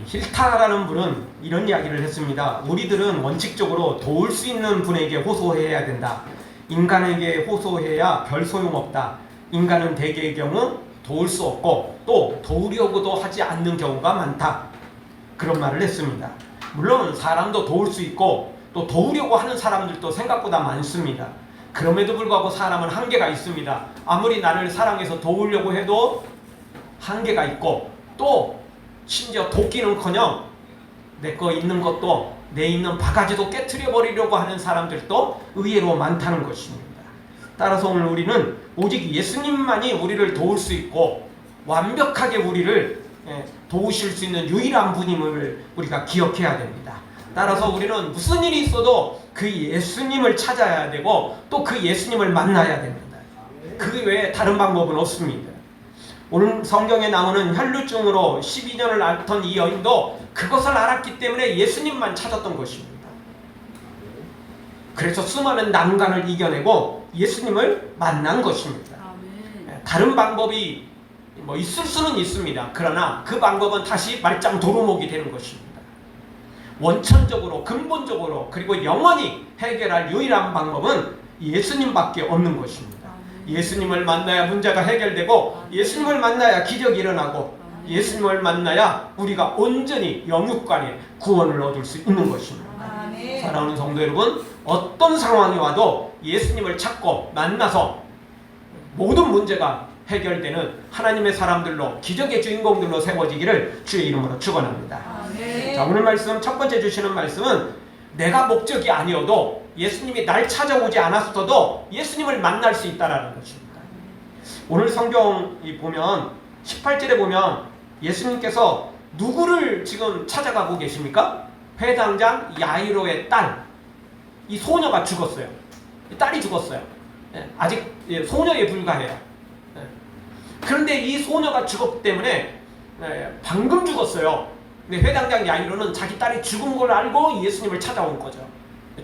힐타라는 분은 이런 이야기를 했습니다. 우리들은 원칙적으로 도울 수 있는 분에게 호소해야 된다. 인간에게 호소해야 별 소용없다. 인간은 대개의 경우 도울 수 없고 또 도우려고도 하지 않는 경우가 많다. 그런 말을 했습니다. 물론 사람도 도울 수 있고 또 도우려고 하는 사람들도 생각보다 많습니다. 그럼에도 불구하고 사람은 한계가 있습니다. 아무리 나를 사랑해서 도우려고 해도 한계가 있고 또 심지어 돕기는커녕 내 거 있는 것도 내 있는 바가지도 깨트려 버리려고 하는 사람들도 의외로 많다는 것입니다. 따라서 오늘 우리는 오직 예수님만이 우리를 도울 수 있고 완벽하게 우리를 도우실 수 있는 유일한 분임을 우리가 기억해야 됩니다. 따라서 우리는 무슨 일이 있어도 그 예수님을 찾아야 되고 또 그 예수님을 만나야 됩니다. 그 외에 다른 방법은 없습니다. 오늘 성경에 나오는 혈루증으로 12년을 앓던 이 여인도 그것을 알았기 때문에 예수님만 찾았던 것입니다. 그래서 수많은 난관을 이겨내고 예수님을 만난 것입니다. 다른 방법이 있을 수는 있습니다. 그러나 그 방법은 다시 말짱 도루묵이 되는 것입니다. 원천적으로 근본적으로 그리고 영원히 해결할 유일한 방법은 예수님밖에 없는 것입니다. 예수님을 만나야 문제가 해결되고 예수님을 만나야 기적이 일어나고 예수님을 만나야 우리가 온전히 영육간에 구원을 얻을 수 있는 것입니다. 사랑하는 성도 여러분, 어떤 상황이 와도 예수님을 찾고 만나서 모든 문제가 해결되는 하나님의 사람들로 기적의 주인공들로 세워지기를 주의 이름으로 축원합니다. 자, 오늘 말씀 첫 번째 주시는 말씀은 내가 목적이 아니어도 예수님이 날 찾아오지 않았어도 예수님을 만날 수 있다는 것입니다. 오늘 성경이 보면 18절에 보면 예수님께서 누구를 지금 찾아가고 계십니까? 회당장 야이로의 딸, 이 소녀가 죽었어요. 딸이 죽었어요. 아직 소녀에 불과해요. 그런데 이 소녀가 죽었기 때문에 방금 죽었어요. 근데 회당장 야이로는 자기 딸이 죽은 걸 알고 예수님을 찾아온 거죠.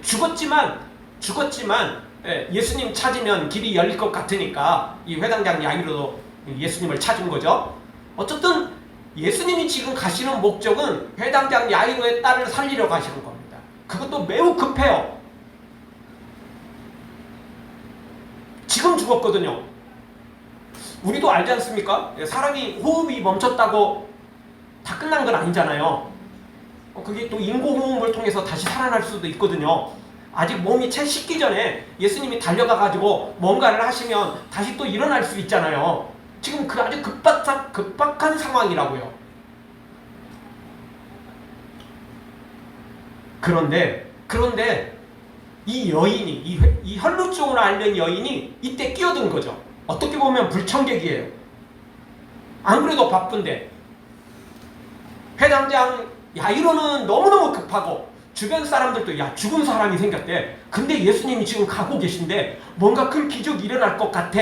죽었지만 예수님 찾으면 길이 열릴 것 같으니까 이 회당장 야이로도 예수님을 찾은 거죠. 어쨌든 예수님이 지금 가시는 목적은 회당장 야이로의 딸을 살리러 가시는 겁니다. 그것도 매우 급해요. 지금 죽었거든요. 우리도 알지 않습니까? 사람이 호흡이 멈췄다고 다 끝난 건 아니잖아요. 그게 또 인공호흡을 통해서 다시 살아날 수도 있거든요. 아직 몸이 채 식기 전에 예수님이 달려가가지고 뭔가를 하시면 다시 또 일어날 수 있잖아요. 지금 그 아주 급박한 상황이라고요. 그런데 이 여인이 이 혈루증으로 앓는 여인이 이때 끼어든 거죠. 어떻게 보면 불청객이에요. 안 그래도 바쁜데 회당장 야이로는 너무너무 급하고 주변 사람들도 야 죽은 사람이 생겼대. 근데 예수님이 지금 가고 계신데 뭔가 큰 기적이 일어날 것 같아.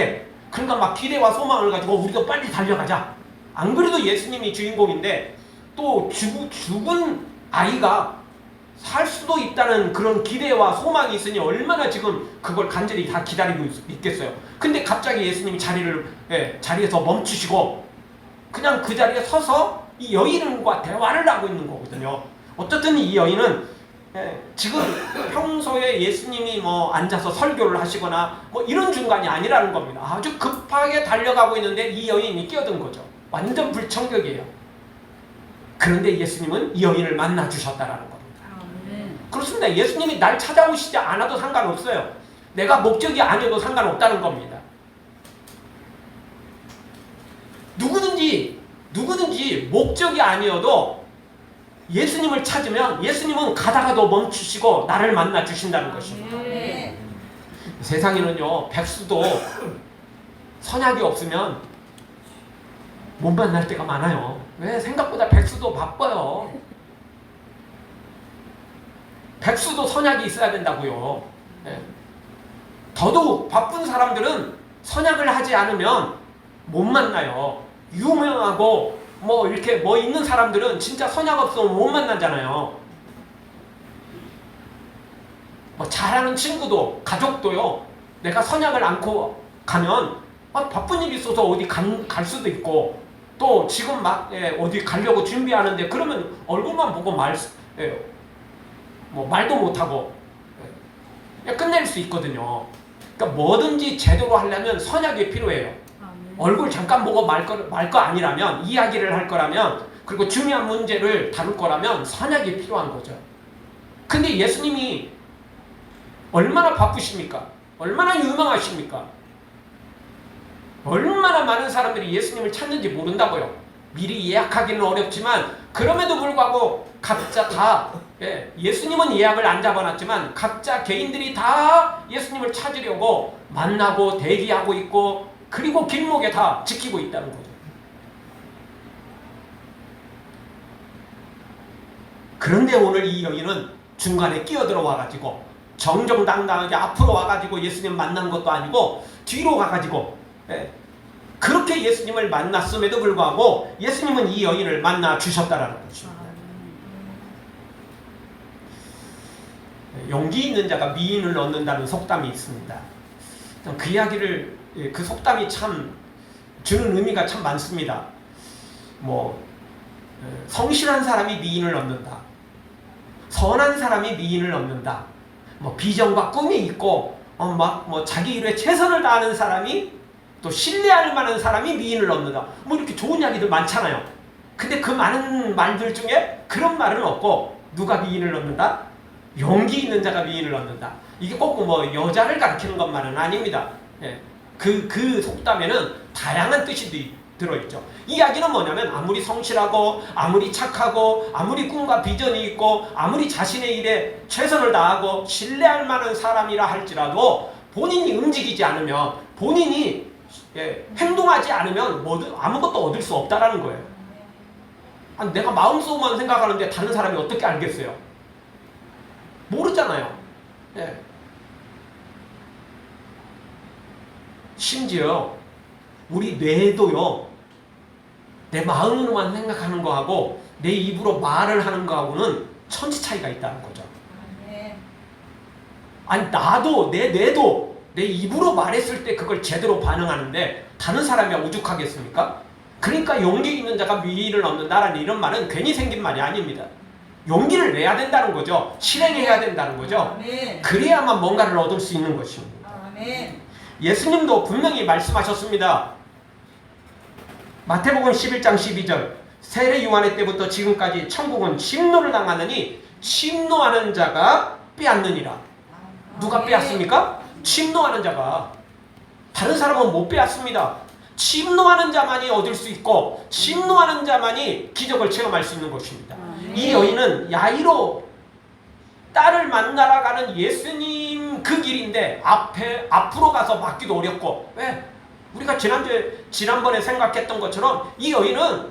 그러니까 막 기대와 소망을 가지고 우리도 빨리 달려가자. 안 그래도 예수님이 주인공인데 또 죽은 아이가 살 수도 있다는 그런 기대와 소망이 있으니 얼마나 지금 그걸 간절히 다 기다리고 있겠어요. 근데 갑자기 예수님이 자리에서 멈추시고 그냥 그 자리에 서서 이 여인과 대화를 하고 있는 거거든요. 어쨌든 이 여인은 지금 평소에 예수님이 앉아서 설교를 하시거나 이런 중간이 아니라는 겁니다. 아주 급하게 달려가고 있는데 이 여인이 끼어든 거죠. 완전 불청객이에요. 그런데 예수님은 이 여인을 만나 주셨다라는 겁니다. 그렇습니다. 예수님이 날 찾아오시지 않아도 상관없어요. 내가 목적이 아니어도 상관없다는 겁니다. 누구든지 목적이 아니어도 예수님을 찾으면 예수님은 가다가도 멈추시고 나를 만나 주신다는 것입니다. 세상에는요, 백수도 선약이 없으면 못 만날 때가 많아요. 왜? 생각보다 백수도 바빠요. 백수도 선약이 있어야 된다고요. 더더욱 바쁜 사람들은 선약을 하지 않으면 못 만나요. 유명하고 이렇게 있는 사람들은 진짜 선약 없으면 못 만나잖아요. 잘하는 친구도 가족도요. 내가 선약을 안고 가면 바쁜 일이 있어서 어디 갈 수도 있고 또 지금 막 어디 가려고 준비하는데 그러면 얼굴만 보고 뭐 말도 못하고 끝낼 수 있거든요. 그러니까 뭐든지 제대로 하려면 선약이 필요해요. 얼굴 잠깐 보고 말 거 아니라면, 이야기를 할 거라면, 그리고 중요한 문제를 다룰 거라면 선약이 필요한 거죠. 근데 예수님이 얼마나 바쁘십니까? 얼마나 유명하십니까? 얼마나 많은 사람들이 예수님을 찾는지 모른다고요. 미리 예약하기는 어렵지만 그럼에도 불구하고 각자 다 예수님은 예약을 안 잡아놨지만 각자 개인들이 다 예수님을 찾으려고 만나고 대기하고 있고 그리고 길목에 다 지키고 있다는 거죠. 그런데 오늘 이 여인은 중간에 끼어들어 와가지고 정정당당하게 앞으로 와가지고 예수님 만난 것도 아니고 뒤로 가가지고 그렇게 예수님을 만났음에도 불구하고 예수님은 이 여인을 만나 주셨다라는 것입니다. 용기 있는 자가 미인을 얻는다는 속담이 있습니다. 그 이야기를 그 속담이 참 주는 의미가 참 많습니다. 뭐 성실한 사람이 미인을 얻는다. 선한 사람이 미인을 얻는다. 뭐 비전과 꿈이 있고 막 뭐 자기 일에 최선을 다하는 사람이 또 신뢰할 만한 사람이 미인을 얻는다. 뭐 이렇게 좋은 이야기들 많잖아요. 근데 그 많은 말들 중에 그런 말은 없고 누가 미인을 얻는다? 용기 있는 자가 미인을 얻는다. 이게 꼭 뭐 여자를 가리키는 것만은 아닙니다. 그 속담에는 다양한 뜻이 들어있죠. 이야기는 뭐냐면 아무리 성실하고 아무리 착하고 아무리 꿈과 비전이 있고 아무리 자신의 일에 최선을 다하고 신뢰할 만한 사람이라 할지라도 본인이 움직이지 않으면 본인이 행동하지 않으면 아무것도 얻을 수 없다라는 거예요. 아니, 내가 마음속만 생각하는데 다른 사람이 어떻게 알겠어요? 모르잖아요. 심지어 우리 뇌도요, 내 마음으로만 생각하는 거하고 내 입으로 말을 하는 거하고는 천지 차이가 있다는 거죠. 아니 나도 내 뇌도 내 입으로 말했을 때 그걸 제대로 반응하는데 다른 사람이 오죽하겠습니까? 그러니까 용기 있는 자가 미인을 얻는다라는 이런 말은 괜히 생긴 말이 아닙니다. 용기를 내야 된다는 거죠. 실행해야 된다는 거죠. 그래야만 뭔가를 얻을 수 있는 것입니다. 예수님도 분명히 말씀하셨습니다. 마태복음 11장 12절 세례 요한의 때부터 지금까지 천국은 침노를 당하느니 침노하는 자가 빼앗느니라. 누가 빼앗습니까? 침노하는 자가. 다른 사람은 못 빼앗습니다. 침노하는 자만이 얻을 수 있고 침노하는 자만이 기적을 체험할 수 있는 것입니다. 이 여인은 야이로 딸을 만나러 가는 예수님 그 길인데 앞으로 가서 막기도 어렵고, 왜? 우리가 지난번에 생각했던 것처럼 이 여인은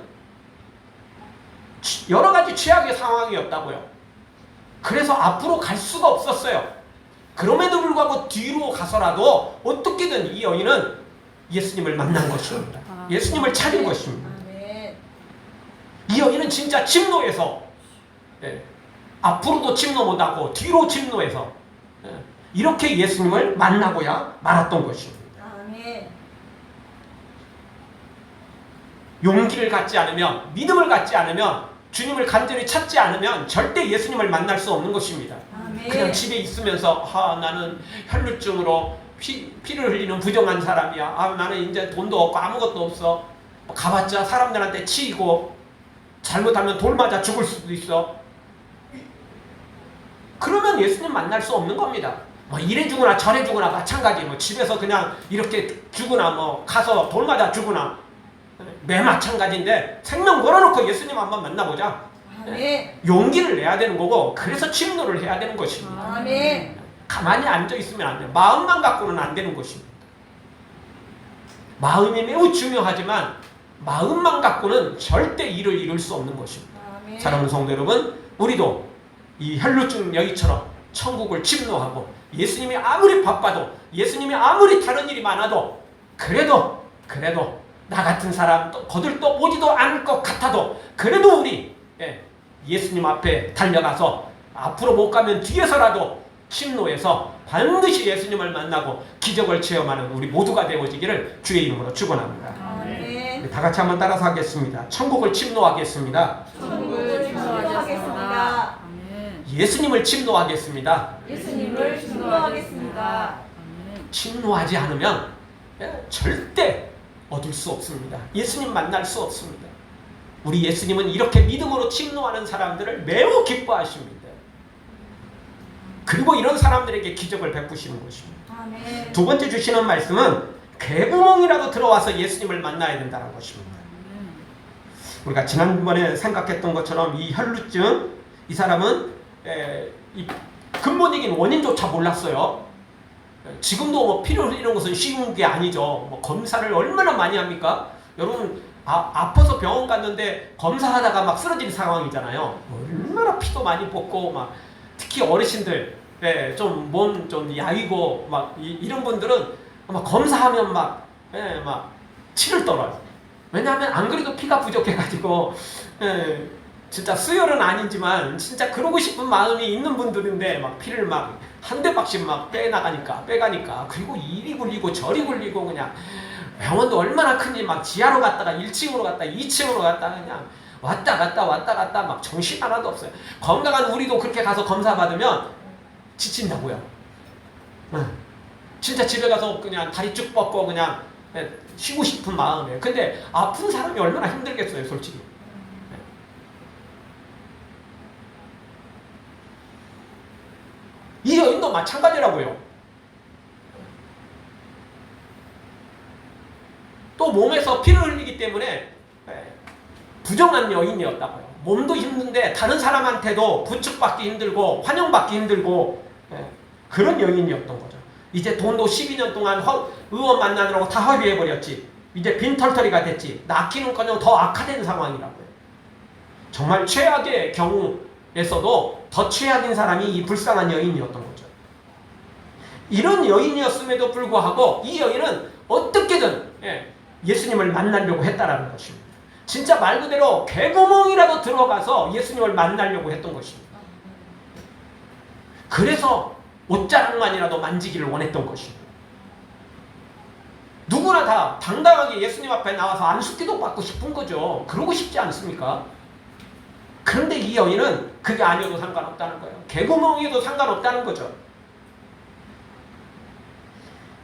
여러 가지 최악의 상황이었다고요. 그래서 앞으로 갈 수가 없었어요. 그럼에도 불구하고 뒤로 가서라도 어떻게든 이 여인은 예수님을 만난 것입니다. 예수님을 찾은 것입니다. 이 여인은 진짜 침노해서 앞으로도 침노 못하고 뒤로 침노해서 이렇게 예수님을 만나고야 말았던 것입니다. 용기를 갖지 않으면, 믿음을 갖지 않으면, 주님을 간절히 찾지 않으면 절대 예수님을 만날 수 없는 것입니다. 그냥 집에 있으면서 나는 혈루증으로 피를 흘리는 부정한 사람이야. 나는 이제 돈도 없고 아무것도 없어. 가봤자 사람들한테 치이고 잘못하면 돌 맞아 죽을 수도 있어. 그러면 예수님 만날 수 없는 겁니다. 뭐 이래 죽으나 저래 죽으나 마찬가지. 뭐 집에서 그냥 이렇게 죽으나 뭐 가서 돌 맞아 죽으나 매 마찬가지인데 생명 걸어놓고 예수님 한번 만나보자. 용기를 내야 되는 거고 그래서 침노를 해야 되는 것입니다. 가만히 앉아있으면 안 돼요. 마음만 갖고는 안 되는 것입니다. 마음이 매우 중요하지만 마음만 갖고는 절대 일을 이룰 수 없는 것입니다. 사랑하는 성도 여러분, 우리도 이 혈루증 여인처럼 천국을 침노하고 예수님이 아무리 바빠도 예수님이 아무리 다른 일이 많아도 그래도 나 같은 사람 거들떠 보지도 않을 것 같아도 그래도 우리 예수님 앞에 달려가서 앞으로 못 가면 뒤에서라도 침노해서 반드시 예수님을 만나고 기적을 체험하는 우리 모두가 되어지기를 주의 이름으로 축원합니다. 다 같이 한번 따라서 하겠습니다. 천국을 침노하겠습니다. 천국을 침노하겠습니다. 아멘. 예수님을 침노하겠습니다. 예수님을 침노하겠습니다. 침노하지 않으면 절대 얻을 수 없습니다. 예수님 만날 수 없습니다. 우리 예수님은 이렇게 믿음으로 침노하는 사람들을 매우 기뻐하십니다. 그리고 이런 사람들에게 기적을 베푸시는 것입니다. 아멘. 두 번째 주시는 말씀은 개구멍이라도 들어와서 예수님을 만나야 된다는 것입니다. 우리가 지난번에 생각했던 것처럼 이 혈루증, 이 사람은 이 근본적인 원인조차 몰랐어요. 지금도 뭐 피를 흘리는 것은 쉬운 게 아니죠. 뭐 검사를 얼마나 많이 합니까? 여러분 아파서 병원 갔는데 검사하다가 막 쓰러진 상황이잖아요. 얼마나 피도 많이 뽑고 막 특히 어르신들 좀 몸 좀 야위고 막 이런 분들은 막 검사하면 막 치를 떨어요. 왜냐하면 안 그래도 피가 부족해가지고 진짜 수혈은 아니지만 진짜 그러고 싶은 마음이 있는 분들인데 막 피를 막 한 대박씩 막 빼가니까 그리고 이리 굴리고 저리 굴리고 그냥 병원도 얼마나 큰지 막 지하로 갔다가 1층으로 갔다 2층으로 갔다 그냥 왔다 갔다 막 정신 하나도 없어요. 건강한 우리도 그렇게 가서 검사 받으면 지친다고요. 진짜 집에 가서 그냥 다리 쭉 뻗고 그냥 쉬고 싶은 마음이에요. 근데 아픈 사람이 얼마나 힘들겠어요, 솔직히. 이 여인도 마찬가지라고요. 또 몸에서 피를 흘리기 때문에 부정한 여인이었다고요. 몸도 힘든데 다른 사람한테도 부축받기 힘들고 환영받기 힘들고 그런 여인이었던 거죠. 이제 돈도 12년 동안 의원 만나느라고 다 허비해버렸지. 이제 빈털터리가 됐지. 낳기는커녕 더 악화된 상황이라고요. 정말 최악의 경우에서도 더 최악인 사람이 이 불쌍한 여인이었던 거죠. 이런 여인이었음에도 불구하고 이 여인은 어떻게든 예수님을 만나려고 했다라는 것입니다. 진짜 말 그대로 개구멍이라도 들어가서 예수님을 만나려고 했던 것입니다. 그래서 옷자락만이라도 만지기를 원했던 것입니다. 누구나 다 당당하게 예수님 앞에 나와서 안수기도 받고 싶은 거죠. 그러고 싶지 않습니까? 그런데 이 여인은 그게 아니어도 상관없다는 거예요. 개구멍이어도 상관없다는 거죠.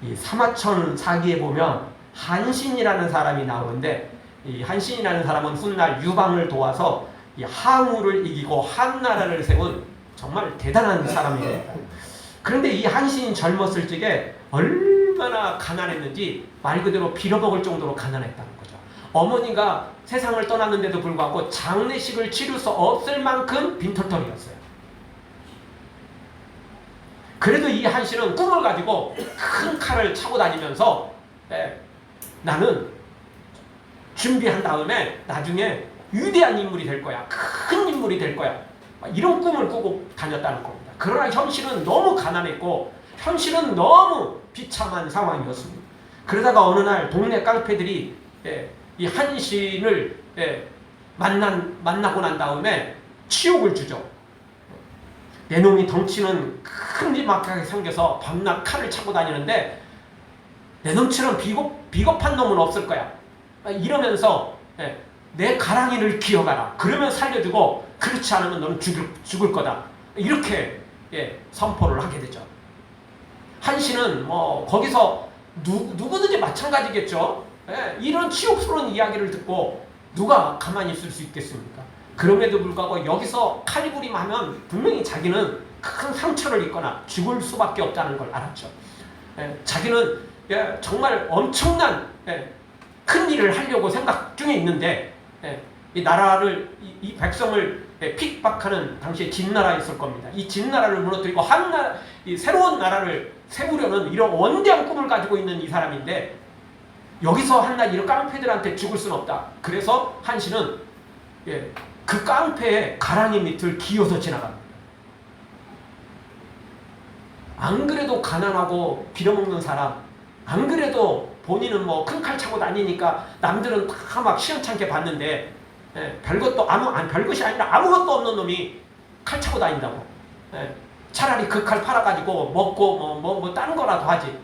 이 사마천 사기에 보면 한신이라는 사람이 나오는데 이 한신이라는 사람은 훗날 유방을 도와서 이 항우를 이기고 한나라를 세운 정말 대단한 사람이에요. 그런데 이 한신이 젊었을 적에 얼마나 가난했는지 말 그대로 빌어먹을 정도로 가난했다는 거죠. 어머니가 세상을 떠났는데도 불구하고 장례식을 치를 수 없을 만큼 빈털터리였어요. 그래도 이 한신은 꿈을 가지고 큰 칼을 차고 다니면서 나는 준비한 다음에 나중에 위대한 인물이 될 거야. 큰 인물이 될 거야. 이런 꿈을 꾸고 다녔다는 겁니다. 그러나 현실은 너무 가난했고 현실은 너무 비참한 상황이었습니다. 그러다가 어느 날 동네 깡패들이 이 한신을 만나고 난 다음에 치욕을 주죠. 내 놈이 덩치는 큼지막하게 생겨서 밤낮 칼을 차고 다니는데 내 놈처럼 비겁한 놈은 없을 거야. 이러면서 내 가랑이를 기어가라. 그러면 살려주고 그렇지 않으면 너는 죽을 거다. 이렇게 선포를 하게 되죠. 한신은 뭐 거기서 누구든지 마찬가지겠죠. 이런 치욕스러운 이야기를 듣고 누가 가만히 있을 수 있겠습니까? 그럼에도 불구하고 여기서 칼부림하면 분명히 자기는 큰 상처를 입거나 죽을 수밖에 없다는 걸 알았죠. 자기는 정말 엄청난 큰 일을 하려고 생각 중에 있는데 이 나라를 이 백성을 핍박하는 당시에 진나라 있을 겁니다. 이 진나라를 무너뜨리고 이 새로운 나라를 세우려는 이런 원대한 꿈을 가지고 있는 이 사람인데 여기서 한낱 이런 깡패들한테 죽을 수는 없다. 그래서 한신은 그 깡패의 가랑이 밑을 기어서 지나갑니다. 안 그래도 가난하고 빌어먹는 사람, 안 그래도 본인은 뭐 큰 칼 차고 다니니까 남들은 다 막 시원찮게 봤는데 별것도 별것이 아니라 아무것도 없는 놈이 칼 차고 다닌다고. 차라리 그 칼 팔아가지고 먹고 뭐 다른 거라도 하지.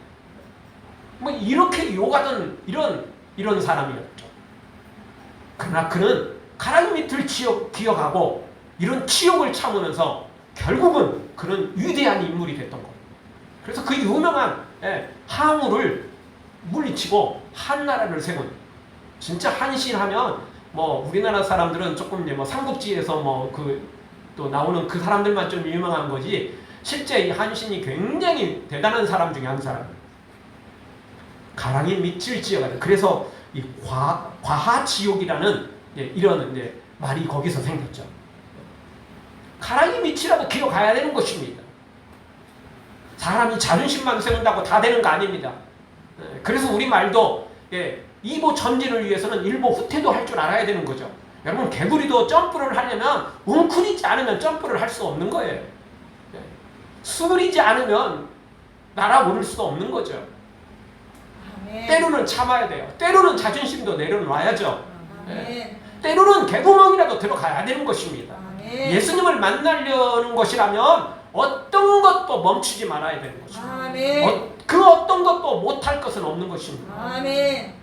뭐 이렇게 욕하던 이런 사람이었죠. 그러나 그는 가라니 밑을 기억하고 이런 치욕을 참으면서 결국은 그런 위대한 인물이 됐던 거예요. 그래서 그 유명한 항우를 물리치고 한나라를 세운, 진짜 한신하면 뭐 우리나라 사람들은 조금 이제 뭐 삼국지에서 뭐 또 나오는 그 사람들만 좀 유명한 거지, 실제 이 한신이 굉장히 대단한 사람 중에 한 사람. 가랑이 밑을 지어가지고, 그래서 이 과하지옥이라는 이런 이제 말이 거기서 생겼죠. 가랑이 밑이라도 기어가야 되는 것입니다. 사람이 자존심만 세운다고 다 되는 거 아닙니다. 그래서 우리 말도 이보 전진을 위해서는 일보 후퇴도 할 줄 알아야 되는 거죠. 여러분, 개구리도 점프를 하려면 웅크리지 않으면 점프를 할 수 없는 거예요. 수그리지 않으면 날아오를 수도 없는 거죠. 아멘. 때로는 참아야 돼요. 때로는 자존심도 내려놔야죠. 아멘. 때로는 개구멍이라도 들어가야 되는 것입니다. 아멘. 예수님을 만나려는 것이라면 어떤 것도 멈추지 말아야 되는 것입니다. 아멘. 그 어떤 것도 못할 것은 없는 것입니다. 아멘.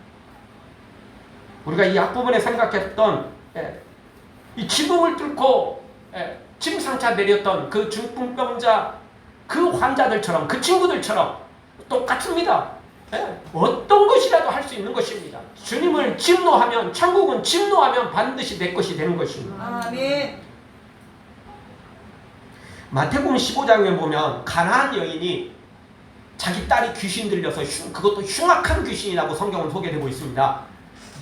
우리가 이 앞부분에 생각했던 이 지붕을 뚫고 침상차 내렸던 그 중풍병자, 그 환자들처럼, 그 친구들처럼 똑같습니다. 어떤 것이라도 할 수 있는 것입니다. 주님을 침노하면, 천국은 침노하면 반드시 내 것이 되는 것입니다. 아멘. 마태복음 15장에 보면 가나안 여인이 자기 딸이 귀신 들려서 그것도 흉악한 귀신이라고 성경은 소개되고 있습니다.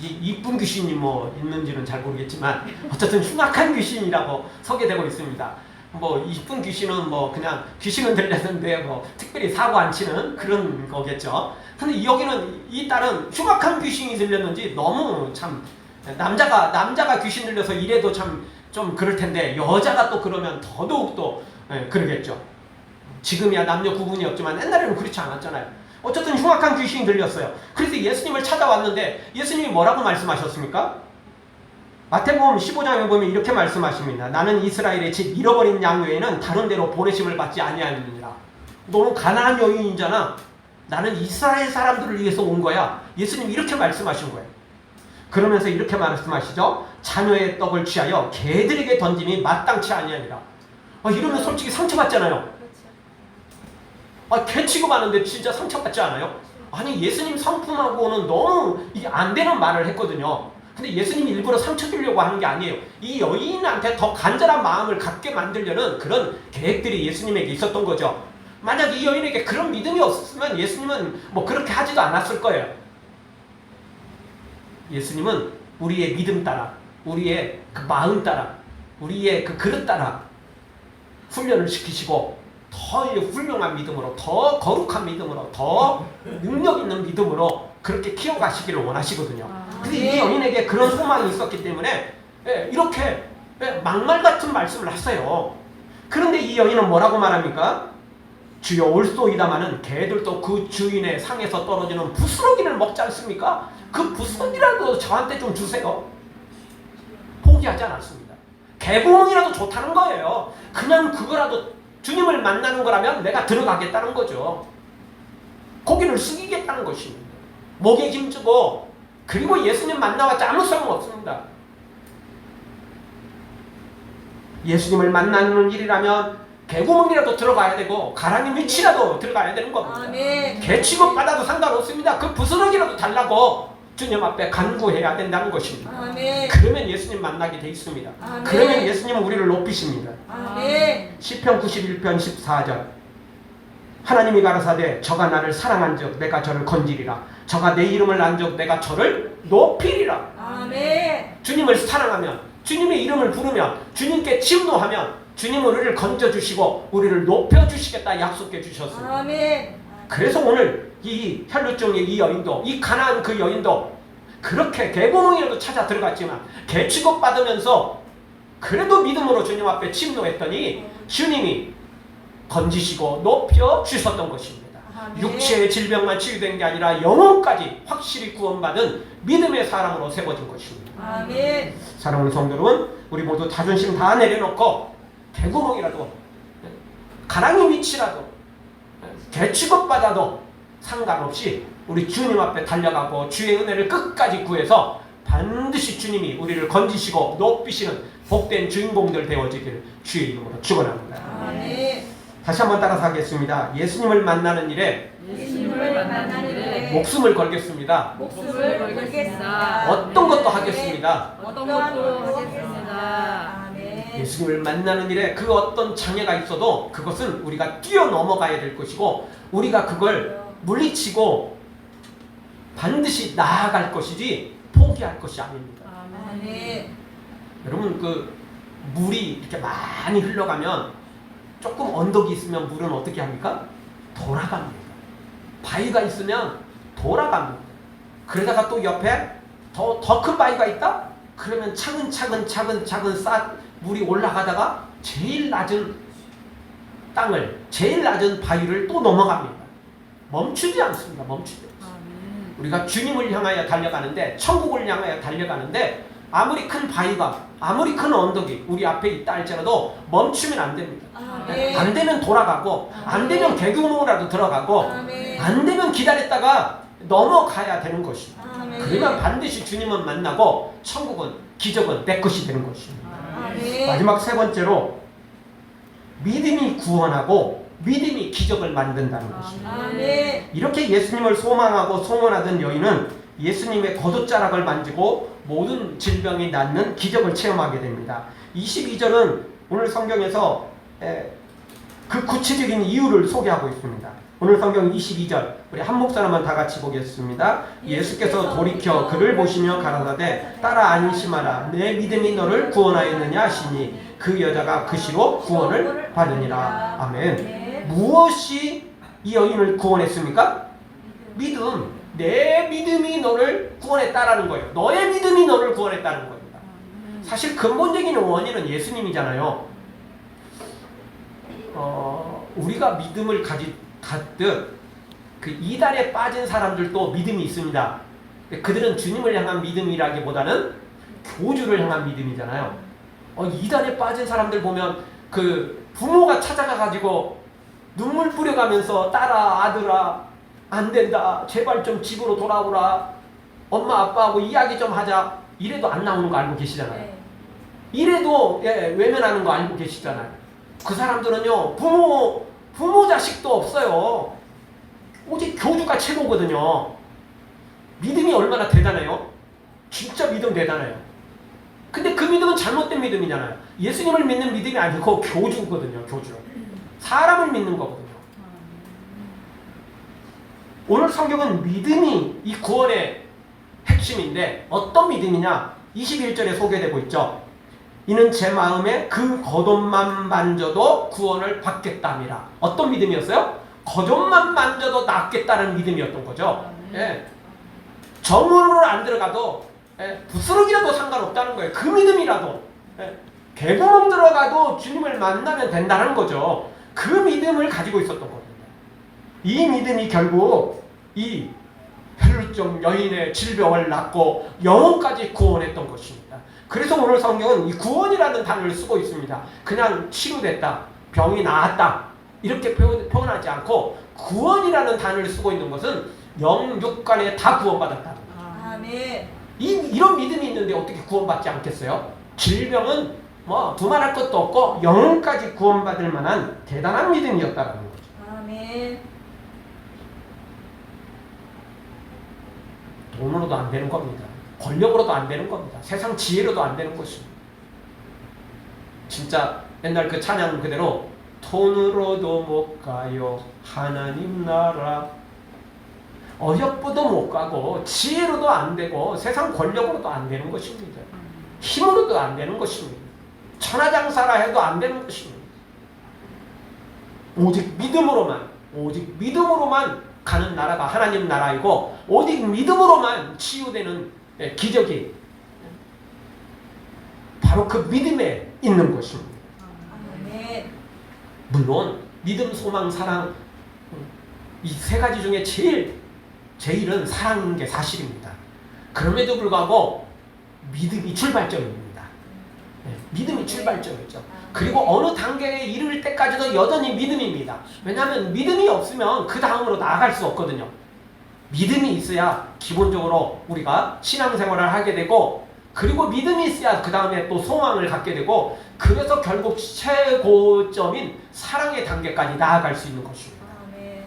이쁜 귀신이 뭐 있는지는 잘 모르겠지만 어쨌든 흉악한 귀신이라고 소개되고 있습니다. 뭐 이쁜 귀신은 뭐 그냥 귀신은 들렸는데 뭐 특별히 사고 안 치는 그런 거겠죠. 근데 여기는 이 딸은 흉악한 귀신이 들렸는지 너무 참, 남자가 귀신 들려서 이래도 참 좀 그럴 텐데 여자가 또 그러면 더더욱 또 그러겠죠. 지금이야 남녀 구분이 없지만 옛날에는 그렇지 않았잖아요. 어쨌든 흉악한 귀신이 들렸어요. 그래서 예수님을 찾아왔는데 예수님이 뭐라고 말씀하셨습니까? 마태복음 15장에 보면 이렇게 말씀하십니다. 나는 이스라엘의 집 잃어버린 양 외에는 다른 데로 보내심을 받지 아니하느니라. 너는 가나안 여인이잖아. 나는 이스라엘 사람들을 위해서 온 거야. 예수님이 이렇게 말씀하신 거예요. 그러면서 이렇게 말씀하시죠. 자녀의 떡을 취하여 개들에게 던짐이 마땅치 아니하니라. 이러면 솔직히 상처받잖아요. 개 취급하는데 진짜 상처받지 않아요? 아니, 예수님 성품하고는 너무 이게 안 되는 말을 했거든요. 근데 예수님이 일부러 상처 주려고 하는 게 아니에요. 이 여인한테 더 간절한 마음을 갖게 만들려는 그런 계획들이 예수님에게 있었던 거죠. 만약 이 여인에게 그런 믿음이 없었으면 예수님은 뭐 그렇게 하지도 않았을 거예요. 예수님은 우리의 믿음 따라, 우리의 그 마음 따라, 우리의 그 그릇 따라 훈련을 시키시고 더 훌륭한 믿음으로, 더 거룩한 믿음으로, 더 능력 있는 믿음으로 그렇게 키워가시기를 원하시거든요. 근데 이 여인에게 그런 소망이 있었기 때문에 이렇게 막말 같은 말씀을 하세요. 그런데 이 여인은 뭐라고 말합니까? 주여 올소이다마는 개들도 그 주인의 상에서 떨어지는 부스러기를 먹지 않습니까? 그 부스러기라도 저한테 좀 주세요. 포기하지 않았습니다. 개구멍이라도 좋다는 거예요. 그냥 그거라도 주님을 만나는 거라면 내가 들어가겠다는 거죠. 고기를 숙이겠다는 것입니다. 목에 힘주고, 그리고 예수님 만나봤자 아무 소용 없습니다. 예수님을 만나는 일이라면 개구멍이라도 들어가야 되고 가라니 밑이라도 들어가야 되는 겁니다. 아멘. 개 취급받아도 상관없습니다. 그 부스러기라도 달라고 주님 앞에 간구해야 된다는 것입니다. 아멘. 그러면 예수님 만나게 돼 있습니다. 아멘. 그러면 예수님은 우리를 높이십니다. 아멘. 시편 91편 14절 하나님이 가라사대 저가 나를 사랑한즉 내가 저를 건지리라. 저가 내 이름을 안즉 내가 저를 높이리라. 아멘. 주님을 사랑하면, 주님의 이름을 부르면, 주님께 침노하면 주님은 우리를 건져주시고 우리를 높여주시겠다 약속해 주셨습니다. 아멘. 그래서 오늘 이 혈루증의 이 여인도, 이 가나안 그 여인도 그렇게 개구멍이라도 찾아 들어갔지만 개 취급받으면서 그래도 믿음으로 주님 앞에 침노했더니 주님이 건지시고 높여 주셨던 것입니다. 아멘. 육체의 질병만 치유된 게 아니라 영혼까지 확실히 구원받은 믿음의 사람으로 세워진 것입니다. 아멘. 사랑하는 성도 여러분, 우리 모두 자존심 다 내려놓고 개구멍이라도, 가랑이 밑이라도, 개 취급받아도 상관없이 우리 주님 앞에 달려가고 주의 은혜를 끝까지 구해서 반드시 주님이 우리를 건지시고 높이시는 복된 주인공들 되어지기를 주의 이름으로 축원합니다. 아멘. 다시 한번 따라서 하겠습니다. 예수님을 만나는 일에 예수님을 만나는 일에 목숨을 걸겠습니다. 목숨을 걸겠습니다. 어떤 것도 하겠습니다. 어떤 것도 하겠습니다. 아멘. 예수님을 만나는 일에 그 어떤 장애가 있어도 그것은 우리가 뛰어넘어가야 될 것이고 우리가 그걸 물리치고 반드시 나아갈 것이지 포기할 것이 아닙니다. 아멘. 여러분 그 물이 이렇게 많이 흘러가면 조금 언덕이 있으면 물은 어떻게 합니까? 돌아갑니다. 바위가 있으면 돌아갑니다. 그러다가 또 옆에 더 큰 바위가 있다? 그러면 차근차근 물이 올라가다가 제일 낮은 땅을 제일 낮은 바위를 또 넘어갑니다. 멈추지 않습니다. 멈추지 않습니다. 우리가 주님을 향하여 달려가는데 천국을 향하여 달려가는데 아무리 큰 바위가 아무리 큰 언덕이 우리 앞에 있다 할지라도 멈추면 안 됩니다. 아멘. 안 되면 돌아가고 안 되면 대규모라도 들어가고 아멘. 안 되면 기다렸다가 넘어가야 되는 것입니다. 아멘. 그러면 반드시 주님은 만나고 천국은 기적은 내 것이 되는 것입니다. 아멘. 마지막 세 번째로 믿음이 구원하고 믿음이 기적을 만든다는 것입니다. 아멘. 이렇게 예수님을 소망하고 소원하던 여인은 예수님의 겉옷자락을 만지고 모든 질병이 낫는 기적을 체험하게 됩니다. 22절은 오늘 성경에서 그 구체적인 이유를 소개하고 있습니다. 오늘 성경 22절 우리 한 목사님만 다 같이 보겠습니다. 예수께서 돌이켜 그를 보시며 가라사대 따라 안심하라 내 믿음이 너를 구원하였느냐 하시니 그 여자가 그 시로 구원을 받으니라. 아멘. 무엇이 이 여인을 구원했습니까? 믿음. 내 믿음이 너를 구원했다라는 거예요. 너의 믿음이 너를 구원했다는 겁니다. 사실 근본적인 원인은 예수님이잖아요. 우리가 믿음을 갖듯 그 이단에 빠진 사람들도 믿음이 있습니다. 그들은 주님을 향한 믿음이라기보다는 교주를 향한 믿음이잖아요. 이단에 빠진 사람들 보면 그 부모가 찾아가가지고 눈물 뿌려가면서 딸아 아들아 안 된다 제발 좀 집으로 돌아오라 엄마 아빠하고 이야기 좀 하자 이래도 안 나오는 거 알고 계시잖아요. 이래도 외면하는 거 알고 계시잖아요. 그 사람들은요 부모 자식도 없어요. 오직 교주가 최고거든요. 믿음이 얼마나 대단해요. 진짜 믿음 대단해요. 근데 그 믿음은 잘못된 믿음이잖아요. 예수님을 믿는 믿음이 아니고 교주거든요. 교주. 사람을 믿는 거거든요. 오늘 성경은 믿음이 이 구원의 핵심인데 어떤 믿음이냐? 21절에 소개되고 있죠. 이는 제 마음에 그 겉옷만 만져도 구원을 받겠답니다. 어떤 믿음이었어요? 겉옷만 만져도 낫겠다는 믿음이었던 거죠. 정으로 안 들어가도 부스러기라도 상관없다는 거예요. 그 믿음이라도 개구멍 들어가도 주님을 만나면 된다는 거죠. 그 믿음을 가지고 있었던 겁니다. 이 믿음이 결국 이 혈루증 여인의 질병을 낫고 영혼까지 구원했던 것입니다. 그래서 오늘 성경은 이 구원이라는 단어를 쓰고 있습니다. 그냥 치료됐다, 병이 나았다 이렇게 표현하지 않고 구원이라는 단어를 쓰고 있는 것은 영육간에 다 구원받았다. 아멘. 이런 믿음이 있는데 어떻게 구원받지 않겠어요? 질병은 두말할 것도 없고 영혼까지 구원받을 만한 대단한 믿음이었다는 거죠. 아멘. 돈으로도 안 되는 겁니다. 권력으로도 안 되는 겁니다. 세상 지혜로도 안 되는 것입니다. 진짜 옛날 그 찬양 그대로 돈으로도 못 가요 하나님 나라 어렵고도 못 가고 지혜로도 안 되고 세상 권력으로도 안 되는 것입니다. 힘으로도 안 되는 것입니다. 천하장사라 해도 안 되는 것입니다. 오직 믿음으로만 가는 나라가 하나님 나라이고 오직 믿음으로만 치유되는 기적이 바로 그 믿음에 있는 것입니다. 아멘. 물론 믿음, 소망, 사랑 이 세 가지 중에 제일은 사랑인 게 사실입니다. 그럼에도 불구하고 믿음이 출발점입니다. 믿음이 출발점이죠. 그리고 어느 단계에 이를 때까지도 여전히 믿음입니다. 왜냐하면 믿음이 없으면 그 다음으로 나아갈 수 없거든요. 믿음이 있어야 기본적으로 우리가 신앙생활을 하게 되고, 그리고 믿음이 있어야 그 다음에 또 소망을 갖게 되고, 그래서 결국 최고점인 사랑의 단계까지 나아갈 수 있는 것입니다. 아멘.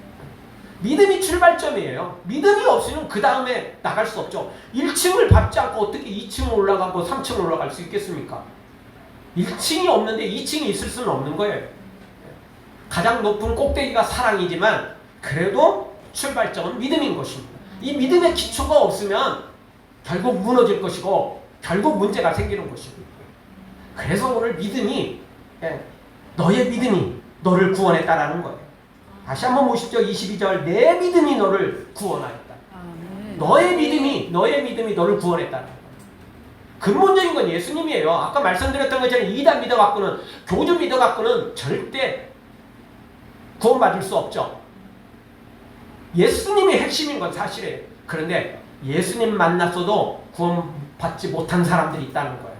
믿음이 출발점이에요. 믿음이 없으면 그 다음에 나갈 수 없죠. 1층을 밟지 않고 어떻게 2층을 올라가고 3층을 올라갈 수 있겠습니까? 1층이 없는데 2층이 있을 수는 없는 거예요. 가장 높은 꼭대기가 사랑이지만 그래도 출발점은 믿음인 것입니다. 이 믿음의 기초가 없으면 결국 무너질 것이고 결국 문제가 생기는 것입니다. 그래서 오늘 믿음이, 너의 믿음이 너를 구원했다라는 거예요. 다시 한번 보십시오. 22절, 내 믿음이 너를 구원하였다. 너의 믿음이 너를 구원했다는 거예요. 근본적인 건 예수님이에요. 아까 말씀드렸던 것처럼 이단 믿어갖고는, 교주 믿어갖고는 절대 구원받을 수 없죠. 예수님이 핵심인 건 사실이에요. 그런데 예수님 만났어도 구원받지 못한 사람들이 있다는 거예요.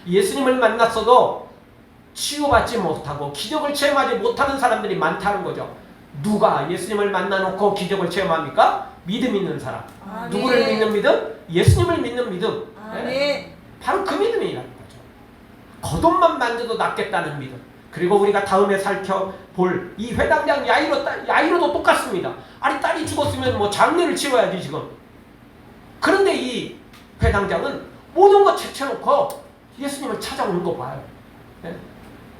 예수님을 만났어도 치유받지 못하고 기적을 체험하지 못하는 사람들이 많다는 거죠. 누가 예수님을 만나놓고 기적을 체험합니까? 믿음 있는 사람. 아멘. 누구를 믿는 믿음? 예수님을 믿는 믿음. 아멘. 바로 그 믿음이라는 거죠. 겉옷만 만져도 낫겠다는 믿음. 그리고 우리가 다음에 살펴볼 이 회당장 야이로도 똑같습니다. 아니, 딸이 죽었으면 뭐 장례를 치러야지 지금. 그런데 이 회당장은 모든 거 제쳐놓고 예수님을 찾아오는 거 봐요.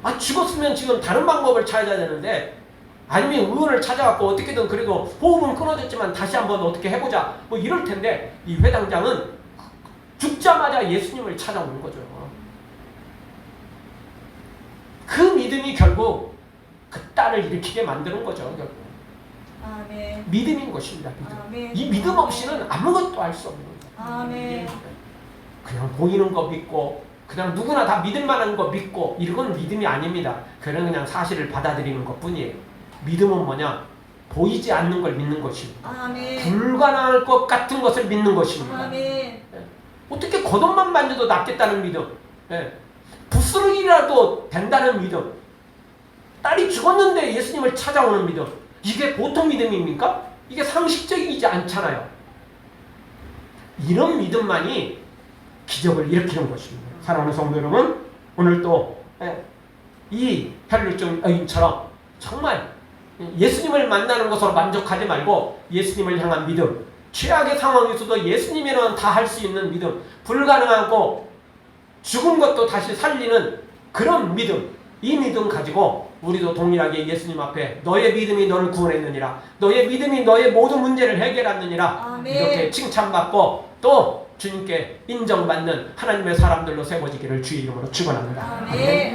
아, 죽었으면 지금 다른 방법을 찾아야 되는데, 아니면 의원을 찾아갖고 어떻게든 그래도 호흡은 끊어졌지만 다시 한번 어떻게 해보자 뭐 이럴 텐데, 이 회당장은 죽자마자 예수님을 찾아오는 거죠. 그 믿음이 결국 그 딸을 일으키게 만드는 거죠. 결국. 아멘. 믿음인 것입니다. 믿음. 아멘. 이 믿음 없이는 아무것도 할 수 없는 거예요. 아멘. 그냥 보이는 거 믿고, 그냥 누구나 다 믿을 만한 거 믿고, 이건 믿음이 아닙니다. 그냥 사실을 받아들이는 것 뿐이에요. 믿음은 뭐냐? 보이지 않는 걸 믿는 것입니다. 아멘. 불가능할 것 같은 것을 믿는 것입니다. 아멘. 어떻게 겉옷만 만져도 낫겠다는 믿음, 부스러기라도 된다는 믿음, 딸이 죽었는데 예수님을 찾아오는 믿음, 이게 보통 믿음입니까? 이게 상식적이지 않잖아요. 이런 믿음만이 기적을 일으키는 것입니다. 사랑하는 성도 여러분, 오늘 또 이 혈루증 여인처럼 정말 예수님을 만나는 것으로 만족하지 말고 예수님을 향한 믿음, 최악의 상황에서도 예수님이라면 다 할 수 있는 믿음, 불가능하고 죽은 것도 다시 살리는 그런 믿음, 이 믿음 가지고 우리도 동일하게 예수님 앞에 너의 믿음이 너를 구원했느니라, 너의 믿음이 너의 모든 문제를 해결했느니라, 아멘. 이렇게 칭찬받고 또 주님께 인정받는 하나님의 사람들로 세워지기를 주의 이름으로 축원합니다. 아멘.